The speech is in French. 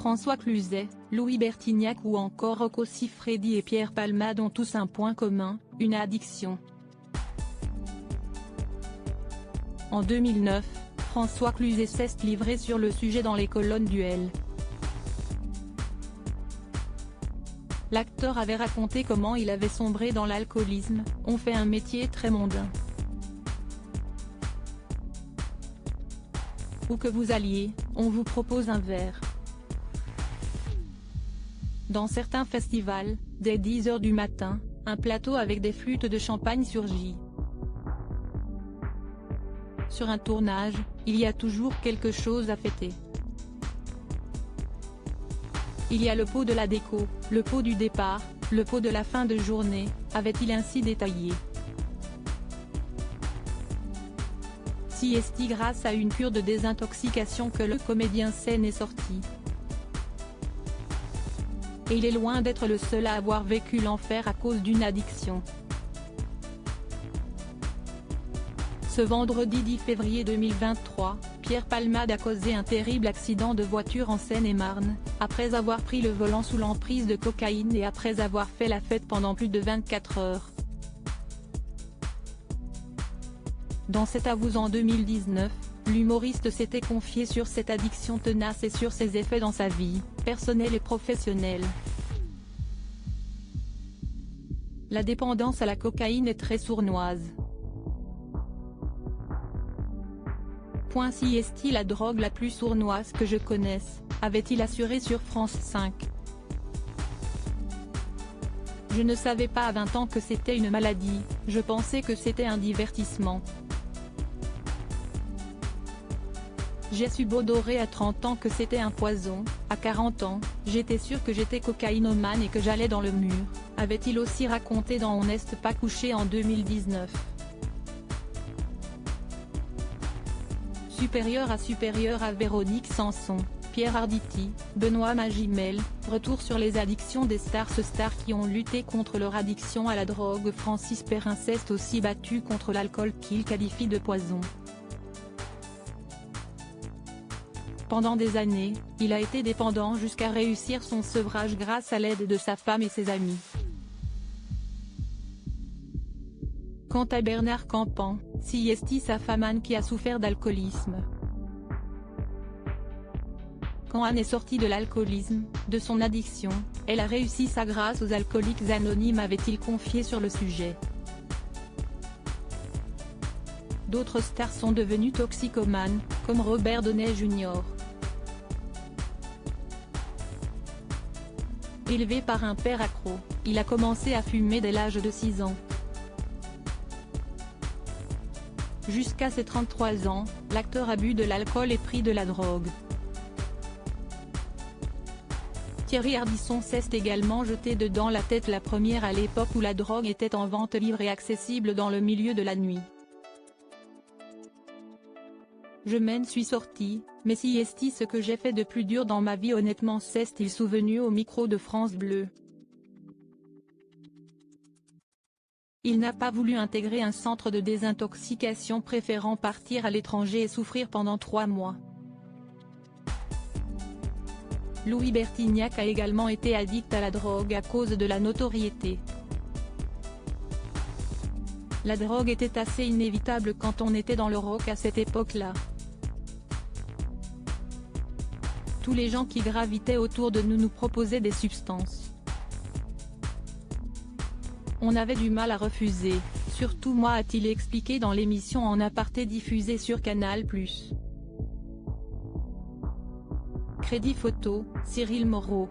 François Cluzet, Louis Bertignac ou encore Rocco Siffredi et Pierre Palmade ont tous un point commun, une addiction. En 2009, François Cluzet s'est livré sur le sujet dans les colonnes du L. L'acteur avait raconté comment il avait sombré dans l'alcoolisme. On fait un métier très mondain. Où que vous alliez, on vous propose un verre. Dans certains festivals, dès 10 h du matin, un plateau avec des flûtes de champagne surgit. Sur un tournage, il y a toujours quelque chose à fêter. Il y a le pot de la déco, le pot du départ, le pot de la fin de journée, avait-il ainsi détaillé. Si est grâce à une cure de désintoxication que le comédien s'en est sorti. Et il est loin d'être le seul à avoir vécu l'enfer à cause d'une addiction. Ce vendredi 10 février 2023, Pierre Palmade a causé un terrible accident de voiture en Seine-et-Marne, après avoir pris le volant sous l'emprise de cocaïne et après avoir fait la fête pendant plus de 24 heures. Dans cet avou en 2019, l'humoriste s'était confié sur cette addiction tenace et sur ses effets dans sa vie, personnelle et professionnelle. La dépendance à la cocaïne est très sournoise. Si est-il la drogue la plus sournoise que je connaisse, avait-il assuré sur France 5. Je ne savais pas à 20 ans que c'était une maladie, je pensais que c'était un divertissement. J'ai su Bodorer à 30 ans que c'était un poison, à 40 ans, j'étais sûr que j'étais cocaïnomane et que j'allais dans le mur, avait-il aussi raconté dans On n'est pas couché en 2019. Supérieur à Véronique Sanson, Pierre Arditi, Benoît Magimel, retour sur les addictions des stars. Ces stars qui ont lutté contre leur addiction à la drogue. Francis Perrin s'est aussi battu contre l'alcool qu'il qualifie de poison. Pendant des années, il a été dépendant jusqu'à réussir son sevrage grâce à l'aide de sa femme et ses amis. Quant à Bernard Campan, c'est sa femme Anne qui a souffert d'alcoolisme. Quand Anne est sortie de l'alcoolisme, de son addiction, elle a réussi ça grâce aux alcooliques anonymes, avait-il confié sur le sujet. D'autres stars sont devenues toxicomanes, comme Robert Downey Jr. Élevé par un père accro, il a commencé à fumer dès l'âge de 6 ans. Jusqu'à ses 33 ans, l'acteur a bu de l'alcool et pris de la drogue. Thierry Ardisson s'est également jeté dedans la tête, la première à l'époque où la drogue était en vente libre et accessible dans le milieu de la nuit. Je m'en suis sorti, mais si est ce que j'ai fait de plus dur dans ma vie honnêtement, s'est-il souvenu au micro de France Bleu. Il n'a pas voulu intégrer un centre de désintoxication, préférant partir à l'étranger et souffrir pendant 3 mois. Louis Bertignac a également été addict à la drogue à cause de la notoriété. La drogue était assez inévitable quand on était dans le rock à cette époque-là. Tous les gens qui gravitaient autour de nous proposaient des substances. On avait du mal à refuser, surtout moi, a-t-il expliqué dans l'émission En aparté diffusée sur Canal+. Crédit photo, Cyril Moreau.